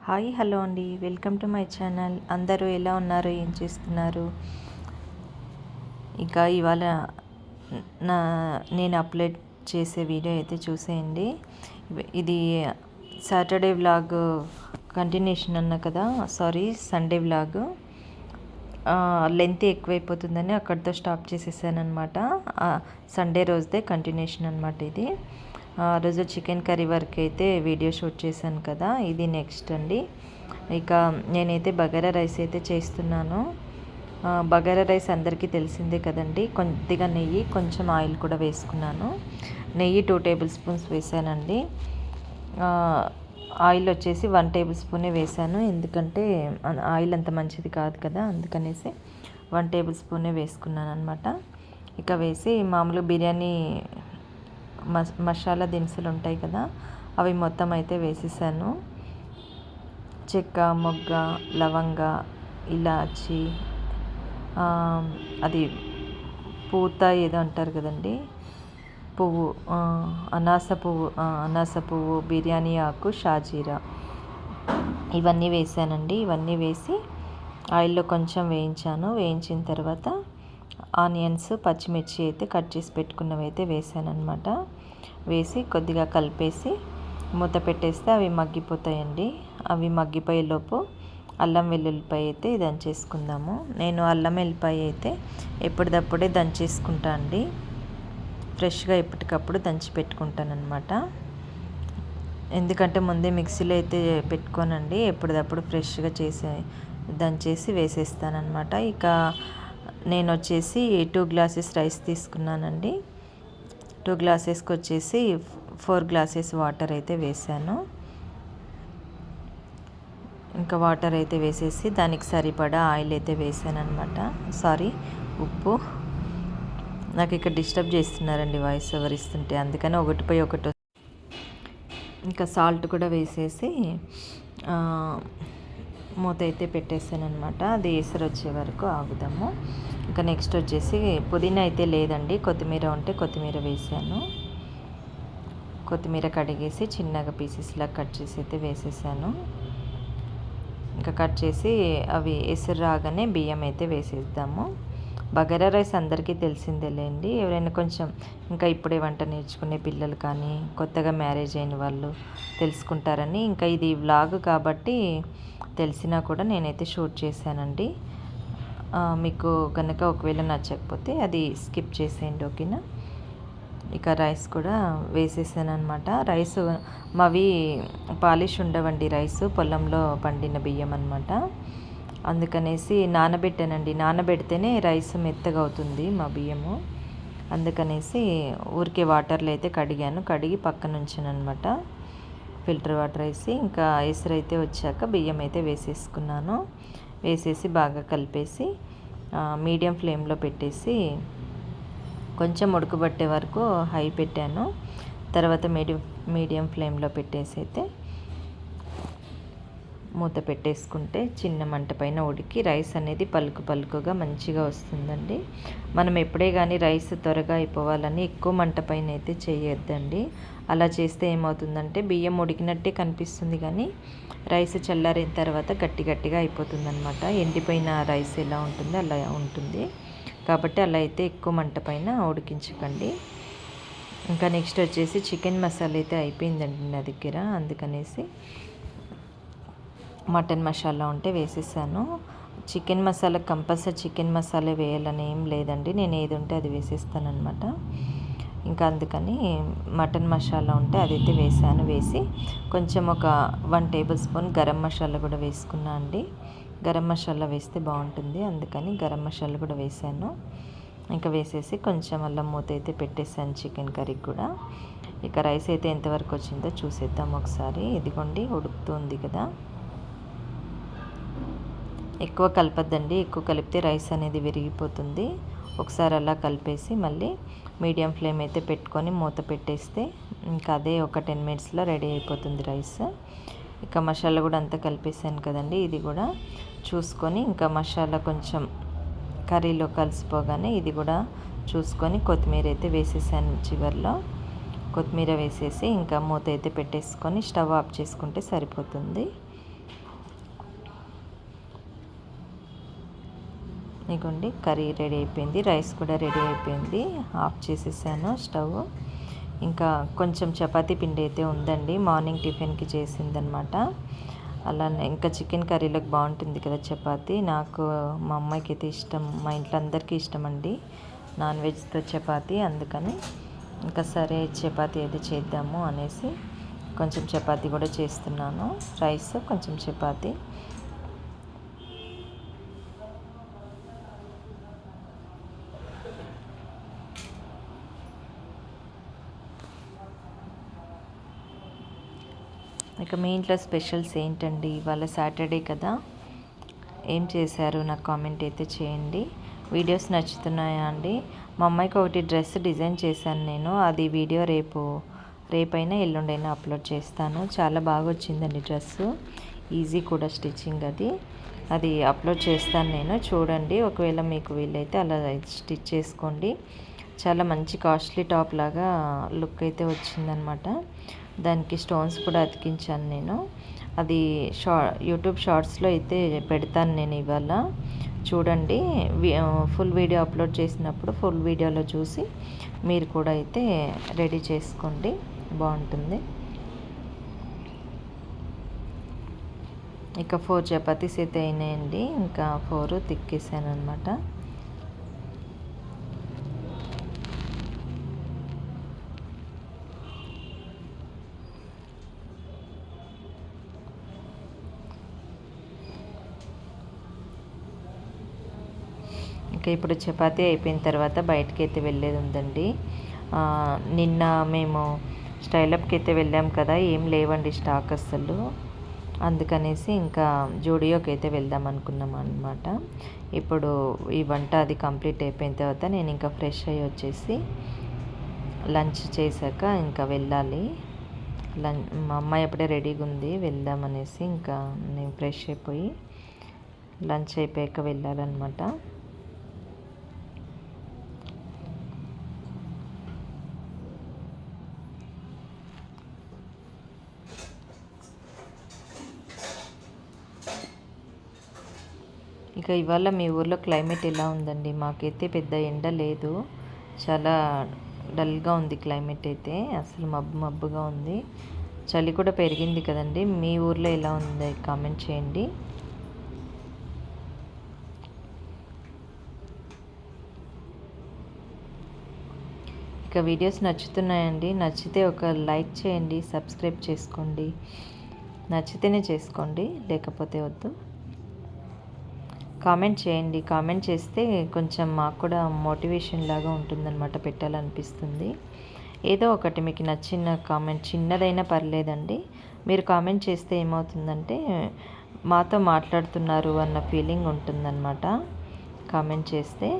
Hi hello అండి, welcome to my channel. అందరూ ఎలా ఉన్నారు, ఏం చేస్తున్నారు? ఇక ఇవాళ నా నేను అప్లోడ్ చేసే వీడియో అయితే చూసేయండి. ఇది సాటర్డే వ్లాగ్ కంటిన్యూషన్ అన్నా కదా, సారీ సండే వ్లాగ్. లెంత్ ఎక్కువైపోతుందని అక్కడితో స్టాప్ చేసేసాను అనమాట. సండే రోజుదే కంటిన్యూషన్ అనమాట ఇది. రోజు చికెన్ కర్రీ వరకు అయితే వీడియో షూట్ చేశాను కదా, ఇది నెక్స్ట్ అండి. ఇక నేనైతే బగారా రైస్ అయితే చేస్తున్నాను. బగారా రైస్ అందరికీ తెలిసిందే కదండి. కొద్దిగా నెయ్యి, కొంచెం ఆయిల్ కూడా వేసుకున్నాను. నెయ్యి 2 టేబుల్ స్పూన్స్ వేసానండి. ఆయిల్ వచ్చేసి 1 టేబుల్ స్పూనే వేసాను, ఎందుకంటే ఆయిల్ అంత మంచిది కాదు కదా, అందుకనేసి 1 టేబుల్ స్పూనే వేసుకున్నాను అనమాట. ఇక వేసి మామూలు బిర్యానీ మసాలా దినుసులు ఉంటాయి కదా, అవి మొత్తం అయితే వేసేసాను. చెక్క, మొగ్గ, లవంగ, ఇలాచి, అది పూత ఏదో అంటారు కదండి, పువ్వు, అనాస పువ్వు, బిర్యానీ ఆకు, షాజీరా, ఇవన్నీ వేసానండి. ఇవన్నీ వేసి ఆయిల్లో కొంచెం వేయించాను. వేయించిన తర్వాత ఆనియన్స్, పచ్చిమిర్చి అయితే కట్ చేసి పెట్టుకున్నవి అయితే వేసాను అనమాట. వేసి కొద్దిగా కలిపేసి మూత పెట్టేస్తే అవి మగ్గిపోతాయండి. అవి మగ్గిపోయేలోపు అల్లం వెల్లుల్లిపాయ అయితే దంచేసుకుందాము. నేను అల్లం వెల్లిపాయ అయితే ఎప్పటిదప్పుడే దంచేసుకుంటా అండి. ఫ్రెష్గా ఎప్పటికప్పుడు దంచి పెట్టుకుంటాను అనమాట. ఎందుకంటే ముందే మిక్సీలో అయితే పెట్టుకోనండి, ఎప్పటిదప్పుడు ఫ్రెష్గా దంచేసి వేసేస్తానమాట. ఇక నేను వచ్చేసి 2 గ్లాసెస్ రైస్ తీసుకున్నానండి. 2 గ్లాసెస్కి వచ్చేసి 4 గ్లాసెస్ వాటర్ అయితే వేసాను. ఇంకా వాటర్ అయితే వేసేసి దానికి సరిపడా ఆయిల్ అయితే వేసాను అనమాట. సారీ, ఉప్పు. నాకు ఇక్కడ డిస్టర్బ్ చేస్తున్నారండి వాయిస్ ఓవర్ ఇస్తుంటే, అందుకని ఒకటిపై ఒకటి. ఇంకా సాల్ట్ కూడా వేసేసి మూత అయితే పెట్టేసాను అనమాట. అది ఎసరు వచ్చే వరకు ఆగుదాము. ఇంకా నెక్స్ట్ వచ్చేసి పుదీనా అయితే లేదండి, కొత్తిమీర ఉంటే కొత్తిమీర వేసాను. కొత్తిమీర కడిగేసి చిన్నగా పీసెస్లా కట్ చేసి అయితే వేసేసాను. ఇంకా కట్ చేసి అవి ఎసరు రాగానే బియ్యం అయితే వేసేద్దాము. బగారా రైస్ అందరికీ తెలిసిందేలేండి. ఎవరైనా కొంచెం ఇంకా ఇప్పుడే వంట నేర్చుకునే పిల్లలు కానీ కొత్తగా మ్యారేజ్ అయిన వాళ్ళు తెలుసుకుంటారని, ఇంకా ఇది వ్లాగ్ కాబట్టి తెలిసినా కూడా నేనైతే షూట్ చేశానండి. మీకు కనుక ఒకవేళ నచ్చకపోతే అది స్కిప్ చేసేయండి, ఓకేనా. ఇక రైస్ కూడా వేసేసాను అనమాట. రైస్ మావి పాలిష్ ఉండవండి, రైస్ పొలంలో పండిన బియ్యం అనమాట. అందుకనేసి నానబెట్టానండి. నానబెడితేనే రైస్ మెత్తగా అవుతుంది మా బియ్యము. అందుకనేసి ఊరికే వాటర్లో అయితే కడిగి పక్కన ఉంచాను అనమాట. ఫిల్టర్ వాటర్ వేసి ఇంకా ఎసరు అయితే వచ్చాక బియ్యం అయితే వేసేసుకున్నాను. వేసేసి బాగా కలిపేసి మీడియం ఫ్లేమ్లో పెట్టేసి కొంచెం ఉడకబట్టే వరకు హై పెట్టాను. తర్వాత మీడియం ఫ్లేమ్లో పెట్టేసి అయితే మూత పెట్టేసుకుంటే చిన్న మంట పైన ఉడికి రైస్ అనేది పలుకుగా మంచిగా వస్తుందండి. మనం ఎప్పుడే కానీ రైస్ త్వరగా అయిపోవాలని ఎక్కువ మంట పైన అయితే చేయొద్దండి. అలా చేస్తే ఏమవుతుందంటే బియ్యం ఉడికినట్టే కనిపిస్తుంది, కానీ రైస్ చల్లారిన తర్వాత గట్టిగా అయిపోతుంది అనమాట. ఎండిపోయిన రైస్ ఎలా ఉంటుందో అలా ఉంటుంది. కాబట్టి అలా అయితే ఎక్కువ మంట పైన ఉడికించకండి. ఇంకా నెక్స్ట్ వచ్చేసి చికెన్ మసాలా అయితే అయిపోయిందండి నా దగ్గర, అందుకనేసి మటన్ మసాలా ఉంటే వేసేసాను. Chicken masala compulsory chicken masala వేయాలని ఏం లేదండి, నేను ఏది ఉంటే అది వేసేస్తాను అనమాట. ఇంకా అందుకని మటన్ మసాలా ఉంటే అదైతే వేసాను. వేసి కొంచెం ఒక 1 టేబుల్ స్పూన్ గరం మసాలా కూడా వేసుకున్నా అండి. గరం మసాలా వేస్తే బాగుంటుంది, అందుకని గరం మసాలా కూడా వేసాను. ఇంకా వేసేసి కొంచెం అల్లం మూత అయితే పెట్టేసాను చికెన్ కర్రీకి కూడా. ఇక రైస్ అయితే ఎంతవరకు వచ్చిందో చూసేద్దాం ఒకసారి. ఇదిగోండి ఉడుకుతుంది కదా. ఎక్కువ కలపద్దండి, ఎక్కువ కలిపితే రైస్ అనేది విరిగిపోతుంది. ఒకసారి అలా కలిపేసి మళ్ళీ మీడియం ఫ్లేమ్ అయితే పెట్టుకొని మూత పెట్టేస్తే ఇంకా అదే ఒక 10 మినిట్స్లో రెడీ అయిపోతుంది రైస్. ఇక మసాలా కూడా అంతా కలిపేసాను కదండి, ఇది కూడా చూసుకొని ఇంకా మసాలా కొంచెం కర్రీలో కలిసిపోగానే ఇది కూడా చూసుకొని కొత్తిమీర అయితే వేసేసాను. చివరిలో కొత్తిమీర వేసేసి ఇంకా మూత అయితే పెట్టేసుకొని స్టవ్ ఆఫ్ చేసుకుంటే సరిపోతుంది. ఇదిగోండి కర్రీ రెడీ అయిపోయింది, రైస్ కూడా రెడీ అయిపోయింది. ఆఫ్ చేసేసాను స్టవ్. ఇంకా కొంచెం చపాతీ పిండి అయితే ఉందండి, మార్నింగ్ టిఫిన్కి చేసిందనమాట. అలానే ఇంకా చికెన్ కర్రీలోకి బాగుంటుంది కదా చపాతీ. నాకు మా అమ్మాయికి అయితే ఇష్టం, మా ఇంట్లో అందరికీ ఇష్టం అండి నాన్ వెజ్తో చపాతీ. అందుకని ఇంకా సరే చపాతీ అయితే చేద్దాము అనేసి కొంచెం చపాతీ కూడా చేస్తున్నాను. రైస్ కొంచెం చపాతీ. ఇక మీ ఇంట్లో స్పెషల్స్ ఏంటండి? ఇవాళ సాటర్డే కదా, ఏం చేశారు నాకు కామెంట్ అయితే చేయండి. వీడియోస్ నచ్చుతున్నాయా అండి? మా అమ్మాయికి ఒకటి డ్రెస్ డిజైన్ చేశాను నేను, అది వీడియో రేపైనా ఎల్లుండైనా అప్లోడ్ చేస్తాను. చాలా బాగా వచ్చిందండి డ్రెస్సు, ఈజీ కూడా స్టిచ్చింగ్. అది అప్లోడ్ చేస్తాను నేను, చూడండి. ఒకవేళ మీకు వీలైతే అలా స్టిచ్ చేసుకోండి. చాలా మంచి కాస్ట్లీ టాప్ లాగా లుక్ అయితే వచ్చిందనమాట. దానికి స్టోన్స్ కూడా అతికించాను నేను. అది యూట్యూబ్ షార్ట్స్లో అయితే పెడతాను నేను ఇవాళ, చూడండి. ఫుల్ వీడియో అప్లోడ్ చేసినప్పుడు ఫుల్ వీడియోలో చూసి మీరు కూడా అయితే రెడీ చేసుకోండి, బాగుంటుంది. ఇక 4 చపాతీస్ అయితే అయినాయండి, ఇంకా 4 తిక్కేసాను అనమాట. ఇంకా ఇప్పుడు చపాతీ అయిపోయిన తర్వాత బయటకి అయితే వెళ్ళేది ఉందండి. నిన్న మేము స్టైలప్కి అయితే వెళ్ళాం కదా, ఏం లేవండి స్టాక్ అస్సలు. అందుకనేసి ఇంకా జూడియోకి అయితే వెళ్దాం అనుకున్నాం అనమాట. ఇప్పుడు ఈ వంట అది కంప్లీట్ అయిపోయిన తర్వాత నేను ఇంకా ఫ్రెష్ అయ్యి వచ్చేసి లంచ్ చేశాక ఇంకా వెళ్ళాలి. మా అమ్మాయి అప్పుడే రెడీగా ఉంది, వెళ్దామనేసి ఇంకా నేను ఫ్రెష్ అయిపోయి లంచ్ అయిపోయాక వెళ్ళాలన్నమాట. ఇక ఇవాళ మీ ఊర్లో క్లైమేట్ ఎలా ఉందండి? మాకైతే పెద్ద ఎండ లేదు, చాలా డల్గా ఉంది క్లైమేట్ అయితే, అసలు మబ్బుగా ఉంది. చలి కూడా పెరిగింది కదండి. మీ ఊర్లో ఎలా ఉంది కామెంట్ చేయండి. ఇక వీడియోస్ నచ్చుతున్నాయండి, నచ్చితే ఒక లైక్ చేయండి, సబ్స్క్రైబ్ చేసుకోండి. నచ్చితేనే చేసుకోండి, లేకపోతే వద్దు. కామెంట్ చేయండి, కామెంట్ చేస్తే కొంచెం మాకు కూడా మోటివేషన్ లాగా ఉంటుందన్నమాట, పెట్టాలనిపిస్తుంది. ఏదో ఒకటి మీకు నచ్చిన కామెంట్, చిన్నదైనా పర్లేదండి, మీరు కామెంట్ చేస్తే ఏమవుతుందంటే మాతో మాట్లాడుతున్నారు అన్న ఫీలింగ్ ఉంటుందన్నమాట కామెంట్ చేస్తే.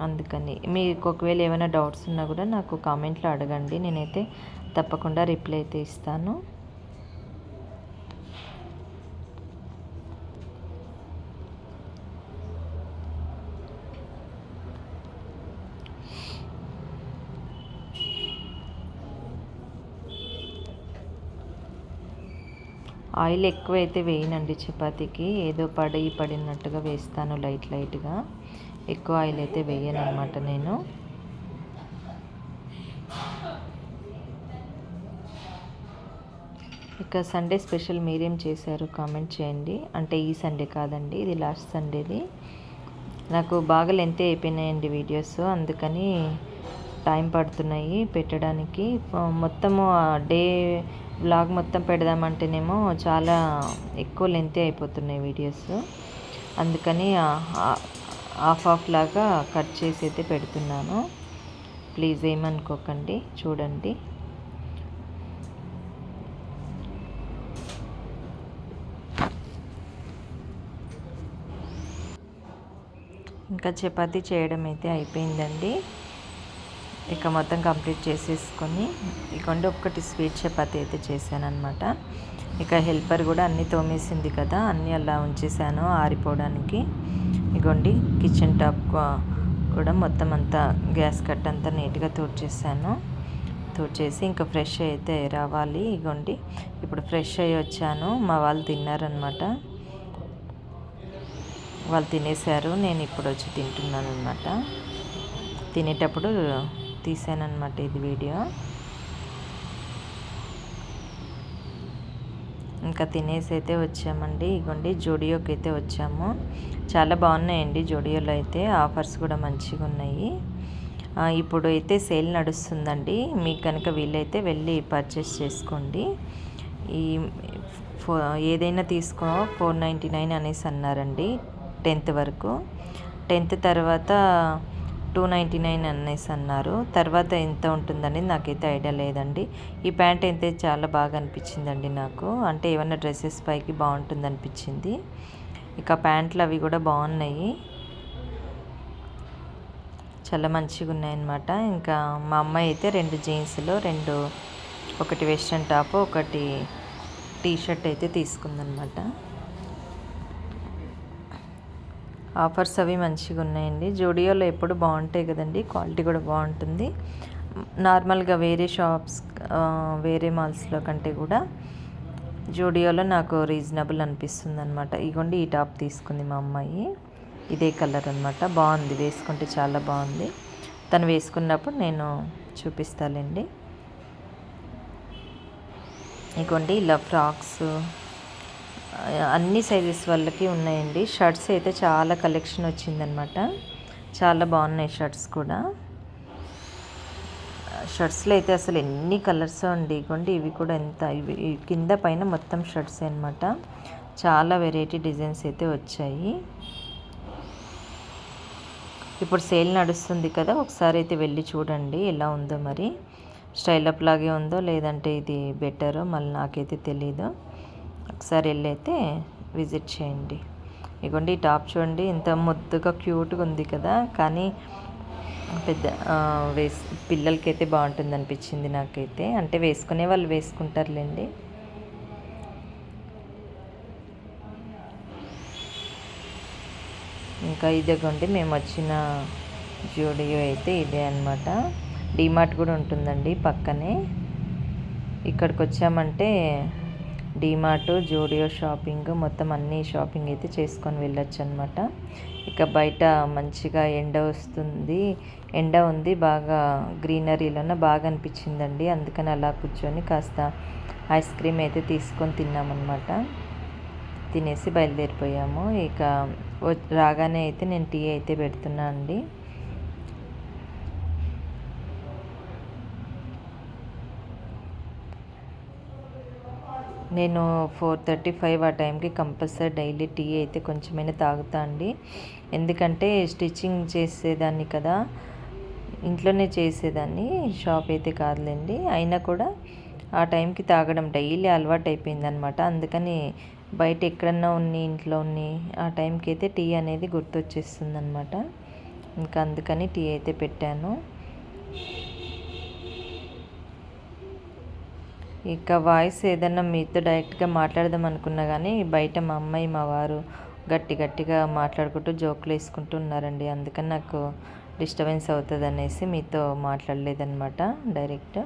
అందుకని మీకు ఒకవేళ ఏమైనా డౌట్స్ ఉన్నా కూడా నాకు కామెంట్లో అడగండి, నేనైతే తప్పకుండా రిప్లై అయితే ఇస్తాను. ఆయిల్ ఎక్కువైతే వేయనండి చపాతీకి, ఏదో పడినట్టుగా వేస్తాను లైట్గా. ఎక్కువ ఆయిల్ అయితే వేయను అనమాట నేను. ఇక సండే స్పెషల్ మీరేం చేశారు కామెంట్ చేయండి. అంటే ఈ సండే కాదండి, ఇది లాస్ట్ సండేది. నాకు బాగా లెంత్ అయిపోయినాయండి వీడియోస్, అందుకని టైం పడుతున్నాయి పెట్టడానికి. మొత్తము డే వ్లాగ్ మొత్తం పెడదామంటేనేమో చాలా ఎక్కువ లెంత్ అయిపోతున్నాయి వీడియోస్, అందుకని హాఫ్ లాగా కట్ చేసి అయితే పెడుతున్నాను. ప్లీజ్ ఏమనుకోకండి, చూడండి. ఇంకా చపాతీ చేయడం అయితే అయిపోయిందండి. ఇక మొత్తం కంప్లీట్ చేసేసుకొని ఇకండి ఒక్కటి స్వీట్ చపాతీ అయితే చేశాను అనమాట. ఇక హెల్పర్ కూడా అన్నీ తోమేసింది కదా, అన్నీ అలా ఉంచేసాను ఆరిపోవడానికి. ఇగోండి కిచెన్ టాప్ కూడా మొత్తం అంతా గ్యాస్ కట్ అంతా నీట్గా తుడిచేసి ఇంకా ఫ్రెష్ అయితే రావాలి. ఇగోండి ఇప్పుడు ఫ్రెష్ అయ్యి వచ్చాను, మా వాళ్ళు తిన్నారనమాట. వాళ్ళు తినేశారు, నేను ఇప్పుడు వచ్చి తింటున్నాను అనమాట. తినేటప్పుడు తీసానమాట ఇది వీడియో. ఇంకా తినేసి అయితే వచ్చామండి. ఇగోండి జూడియోకి అయితే వచ్చాము. చాలా బాగున్నాయండి జూడియోలో అయితే, ఆఫర్స్ కూడా మంచిగా ఉన్నాయి. ఇప్పుడు అయితే సేల్ నడుస్తుందండి. మీకు కనుక వీలైతే వెళ్ళి పర్చేస్ చేసుకోండి. ఈ ఏదైనా తీసుకో 499 అనేసి అన్నారండి 10th వరకు. 10th తర్వాత 299 అనేసి అన్నారు. తర్వాత ఎంత ఉంటుందని నాకైతే ఐడియా లేదండి. ఈ ప్యాంట్ అయితే చాలా బాగా అనిపించిందండి నాకు. అంటే ఏమన్నా డ్రెస్సెస్ పైకి బాగుంటుంది అనిపించింది. ఇక ప్యాంట్లు అవి కూడా బాగున్నాయి, చాలా మంచిగా ఉన్నాయన్నమాట. ఇంకా మా అమ్మాయి అయితే 2 జీన్స్లు, ఒకటి వెస్ట్రన్ టాప్, ఒకటి టీషర్ట్ అయితే తీసుకుందనమాట. ఆఫర్స్ అవి మంచిగా ఉన్నాయండి. జూడియోలో ఎప్పుడు బాగుంటాయి కదండి, క్వాలిటీ కూడా బాగుంటుంది. నార్మల్గా వేరే షాప్స్, వేరే మాల్స్లో కంటే కూడా జూడియోలో నాకు రీజనబుల్ అనిపిస్తుంది అనమాట. ఇగోండి ఈ టాప్ తీసుకుంది మా అమ్మాయి, ఇదే కలర్ అనమాట. బాగుంది, వేసుకుంటే చాలా బాగుంది. తను వేసుకున్నప్పుడు నేను చూపిస్తానండి. ఇగోండి ఇలా ఫ్రాక్స్ అన్ని సైజెస్ వాళ్ళకి ఉన్నాయండి. షర్ట్స్ అయితే చాలా కలెక్షన్ వచ్చిందనమాట, చాలా బాగున్నాయి షర్ట్స్ కూడా. షర్ట్స్లో అయితే అసలు ఎన్ని కలర్స్ అండి. ఇగోండి ఇవి కూడా ఎంత, ఇవి కింద పైన మొత్తం షర్ట్స్ అనమాట. చాలా వెరైటీ డిజైన్స్ అయితే వచ్చాయి. ఇప్పుడు సేల్ నడుస్తుంది కదా, ఒకసారి అయితే వెళ్ళి చూడండి ఎలా ఉందో, మరి స్టైల్ అప్ లాగే ఉందో లేదంటే ఇది బెటరో మళ్ళీ నాకైతే తెలీదు. ఒకసారి వెళ్ళి అయితే విజిట్ చేయండి. ఇగోండి ఈ టాప్ చూడండి ఎంత ముద్దుగా క్యూట్గా ఉంది కదా, కానీ పెద్ద పిల్లలకైతే బాగుంటుంది అనిపించింది నాకైతే. అంటే వేసుకునే వాళ్ళు వేసుకుంటారులేండి. ఇంకా ఇదిగోండి మేము వచ్చిన జూడియో అయితే ఇదే అనమాట. డీమార్ట్ కూడా ఉంటుందండి పక్కనే. ఇక్కడికి వచ్చామంటే డీమార్ట్, జూడియో షాపింగ్ మొత్తం అన్ని షాపింగ్ అయితే చేసుకొని వెళ్ళొచ్చు అనమాట. ఇక బయట మంచిగా ఎండ ఉంది బాగా, గ్రీనరీలోనే బాగా అనిపించిందండి. అందుకని అలా కూర్చొని కాస్త ఐస్ క్రీమ్ అయితే తీసుకొని తిన్నామన్నమాట. తినేసి బయలుదేరిపోయాము. ఇక రాగానే అయితే నేను టీ అయితే పెడుతున్నా అండి. నేను 4:35 ఆ టైంకి కంపల్సరీ డైలీ టీ అయితే కొంచెమైనా తాగుతా అండి. ఎందుకంటే స్టిచ్చింగ్ చేసేదాన్ని కదా, ఇంట్లోనే చేసేదాన్ని, షాప్ అయితే కాదులేండి. అయినా కూడా ఆ టైంకి తాగడం డైలీ అలవాటు అయిపోయిందనమాట. అందుకని బయట ఎక్కడన్నా ఇంట్లో ఆ టైంకి అయితే టీ అనేది గుర్తొచ్చేస్తుంది అనమాట. ఇంకా అందుకని టీ అయితే పెట్టాను. ఇక వాయిస్ ఏదన్నా మీతో డైరెక్ట్గా మాట్లాడదాం అనుకున్నా కానీ బయట మా అమ్మాయి మా వారు గట్టిగా మాట్లాడుకుంటూ జోకులు వేసుకుంటూ ఉన్నారండి. అందుకని నాకు డిస్టర్బెన్స్ అవుతుంది అనేసి మీతో మాట్లాడలేదన్నమాట డైరెక్ట్.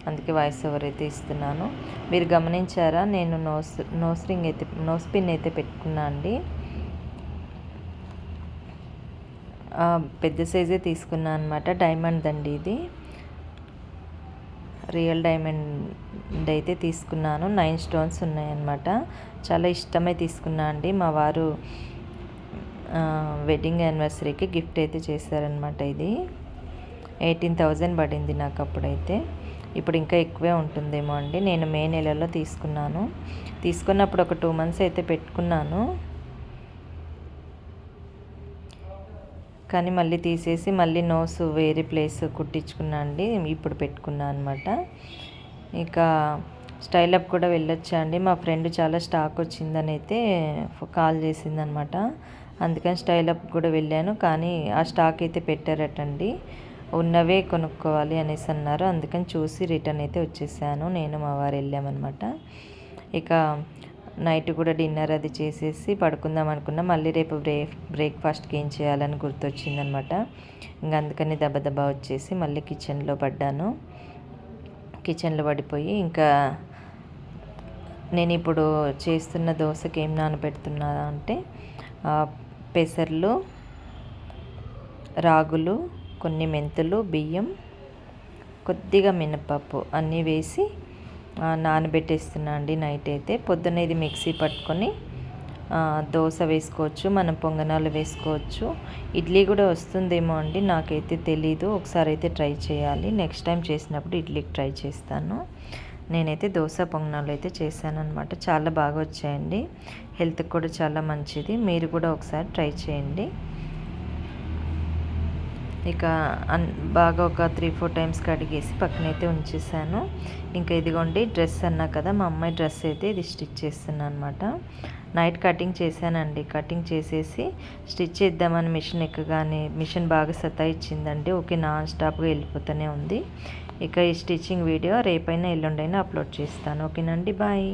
అందుకే వాయిస్ ఓవర్ అయితే ఇస్తున్నాను. మీరు గమనించారా, నేను నోస్ పిన్ అయితే పెట్టుకున్నా అండి. పెద్ద సైజే తీసుకున్నా అనమాట. డైమండ్ అండి ఇది, రియల్ డైమండ్ అయితే తీసుకున్నాను. 9 స్టోన్స్ ఉన్నాయన్నమాట. చాలా ఇష్టమై తీసుకున్నా అండి. మా వారు వెడ్డింగ్ యానివర్సరీకి గిఫ్ట్ అయితే చేశారనమాట. ఇది 18,000 పడింది నాకు అప్పుడైతే. ఇప్పుడు ఇంకా ఎక్కువే ఉంటుందేమో అండి. నేను మే నెలలో తీసుకున్నప్పుడు ఒక 2 months అయితే పెట్టుకున్నాను, కానీ మళ్ళీ తీసేసి మళ్ళీ నోస్ వేరే ప్లేస్ కుట్టించుకున్నా అండి. ఇప్పుడు పెట్టుకున్నా అనమాట. ఇక స్టైల్ అప్ కూడా వెళ్ళొచ్చా అండి. మా ఫ్రెండ్ చాలా స్టాక్ వచ్చిందని అయితే కాల్ చేసిందనమాట. అందుకని స్టైల్ అప్ కూడా వెళ్ళాను, కానీ ఆ స్టాక్ అయితే పెట్టారటండి. ఉన్నవే కొనుక్కోవాలి అనేసి అన్నారు. అందుకని చూసి రిటర్న్ అయితే వచ్చేసాను. నేను మా వారు వెళ్ళామన్నమాట. ఇక నైట్ కూడా డిన్నర్ అది చేసేసి పడుకుందాం అనుకున్నా. మళ్ళీ రేపు బ్రేక్ఫాస్ట్కి ఏం చేయాలని గుర్తొచ్చిందనమాట. ఇంకా అందుకని దెబ్బ వచ్చేసి మళ్ళీ కిచెన్లో పడిపోయి, ఇంకా నేను ఇప్పుడు చేస్తున్న దోశకి ఏం నానబెడుతున్నా అంటే పెసర్లు, రాగులు, కొన్ని మెంతులు, బియ్యం, కొద్దిగా మినపప్పు అన్నీ వేసి నానబెట్టేస్తున్నా అండి నైట్ అయితే. పొద్దున్న ఇది మిక్సీ పట్టుకొని దోశ వేసుకోవచ్చు, మనం పొంగనాలు వేసుకోవచ్చు, ఇడ్లీ కూడా వస్తుందేమో అండి, నాకైతే తెలీదు. ఒకసారి అయితే ట్రై చేయాలి, నెక్స్ట్ టైం చేసినప్పుడు ఇడ్లీకి ట్రై చేస్తాను. నేనైతే దోశ పొంగనాలు అయితే చేశాను అనమాట. చాలా బాగా వచ్చాయండి, హెల్త్కి కూడా చాలా మంచిది. మీరు కూడా ఒకసారి ట్రై చేయండి. ఇక బాగా ఒక 3-4 టైమ్స్ కడిగేసి పక్కనైతే ఉంచేసాను. ఇంకా ఇదిగోండి డ్రెస్ అన్నా కదా, మా అమ్మాయి డ్రెస్ అయితే ఇది స్టిచ్ చేస్తున్నాను అనమాట. నైట్ కటింగ్ చేశానండి. కటింగ్ చేసేసి స్టిచ్ చేద్దామని మిషన్ ఎక్కగానే మిషన్ బాగా సతాయిచ్చిందండి. ఓకే, నాన్ స్టాప్గా వెళ్ళిపోతూనే ఉంది. ఇక ఈ స్టిచ్చింగ్ వీడియో రేపైనా ఎల్లుండైనా అప్లోడ్ చేస్తాను. ఓకేనండి, బాయ్.